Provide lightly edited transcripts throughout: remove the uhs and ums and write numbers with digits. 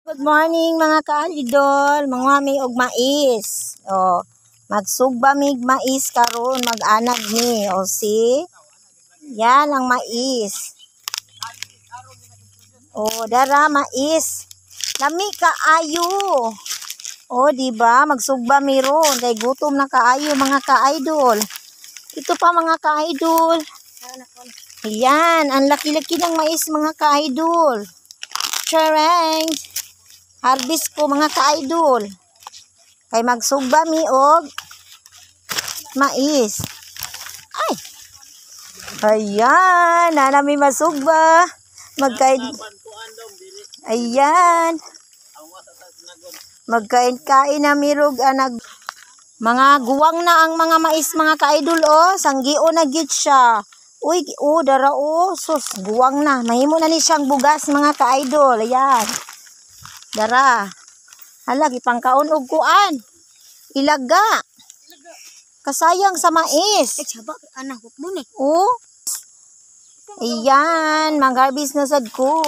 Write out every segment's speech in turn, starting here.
Good morning mga ka-idol, mga mi og mais. O, magsugba mig mais karon, mag-anag ni. O si, yan ang mais. O, dara mais. Lami kaayo. O, di ba? Magsugba mi ron kay gutom na kaayo mga ka-idol. Ito pa mga ka-idol. Yan, ang laki-laki ng mais mga ka-idol. Charang! Harvest ko mga ka-idol. Kay magsugba mi og mais. Ay! Ayan, nanami masugba. Ayan. Magkain-kain na mirog anag. Mga guwang na ang mga mais mga ka-idol oh. Sanggio na gid siya. Uy, oh, dara oh. Sus, guwang na. Mahimo na ni siyang bugas mga ka-idol. Ayan. Dara. Hala, gipangkaon og kuan. Ilaga. Kasayang sa mais. Anak mo ni. Oh. Ayan, mag-harvest na sad ko.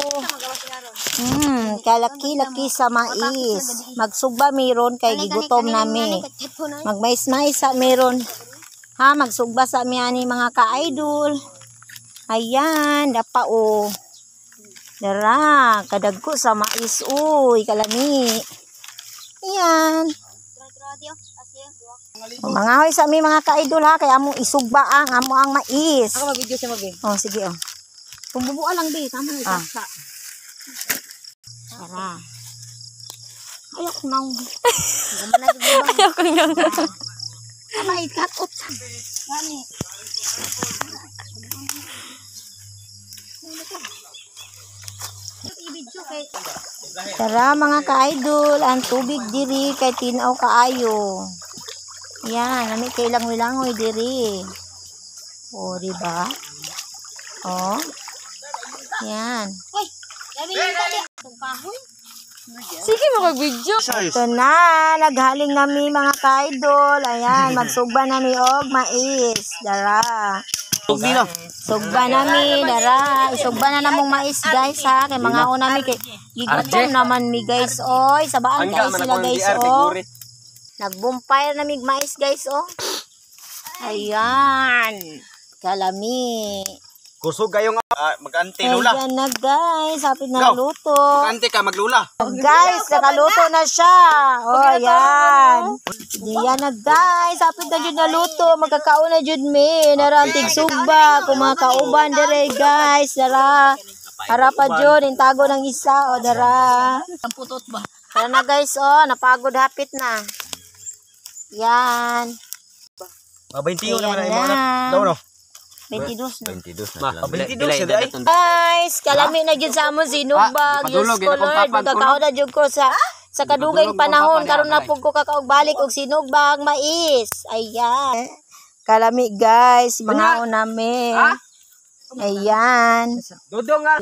Kalaki-laki sa mais. Magsugba meron kay gigutom nami. Magmais-mais sa meron. Ha, magsugba sa mi ani mga ka-idol. Ayan, dapa oh. Dara, kadagko sa mais uy, kalami. Ayan. Mga hoy sa mi mga ka-idol ha, kaya amo isugba amo ang mais. Ako mag-video siya mag-video. Oh, sige oh. Kung bubuo lang di, tama na isa. Tara. Ayok nang. Ayoko nang. Ama ikat up. Gani. Tara mga ka-idol, ang tubig diri kay tinaw kaayo. Yan, nami kay langoy-langoy diri. Oh, di ba? Oh. Yan. Hoy, labi yung tali. Itong kahoy. Sige, mag-video. Ito na, naghaling nami mga ka-idol. Ayan, magsugba nami og mais. Dara. Sugba nami, dara. Isugba na namong mais guys ha. Kay mga nami kay gigutom naman mi guys. Oy, sabaan guys sila guys oh. Nagbumpire na mig mais guys oh. Ayan. Kalami. Kusog kayong mag-ante lula. Ayan na guys, hapit na luto. Mag-ante ka maglula. Guys, nakaluto na siya. Oh, ayan. Diyan na guys, hapit na dyan na luto. Magkakaon na dyan mi. Narantig sugba. Kung mga kauban dere guys. Dara. Harap pa dyan. Intago ng isa. O, dara. Ang putot ba? Tara na guys, oh. Napagod hapit na. Yan. Mabintiyo naman Ayan na na. daw no. 22 na. 22 na day. Guys, kalami na dyan sa amon sinugbag. Yes ko Lord. Magkakaon na dyan ko sa kadugay panahon. Karon na po ko kakaog balik og sinugbag mais. Ayan. Kalami guys. Mga unami. Ayan. Dodong nga.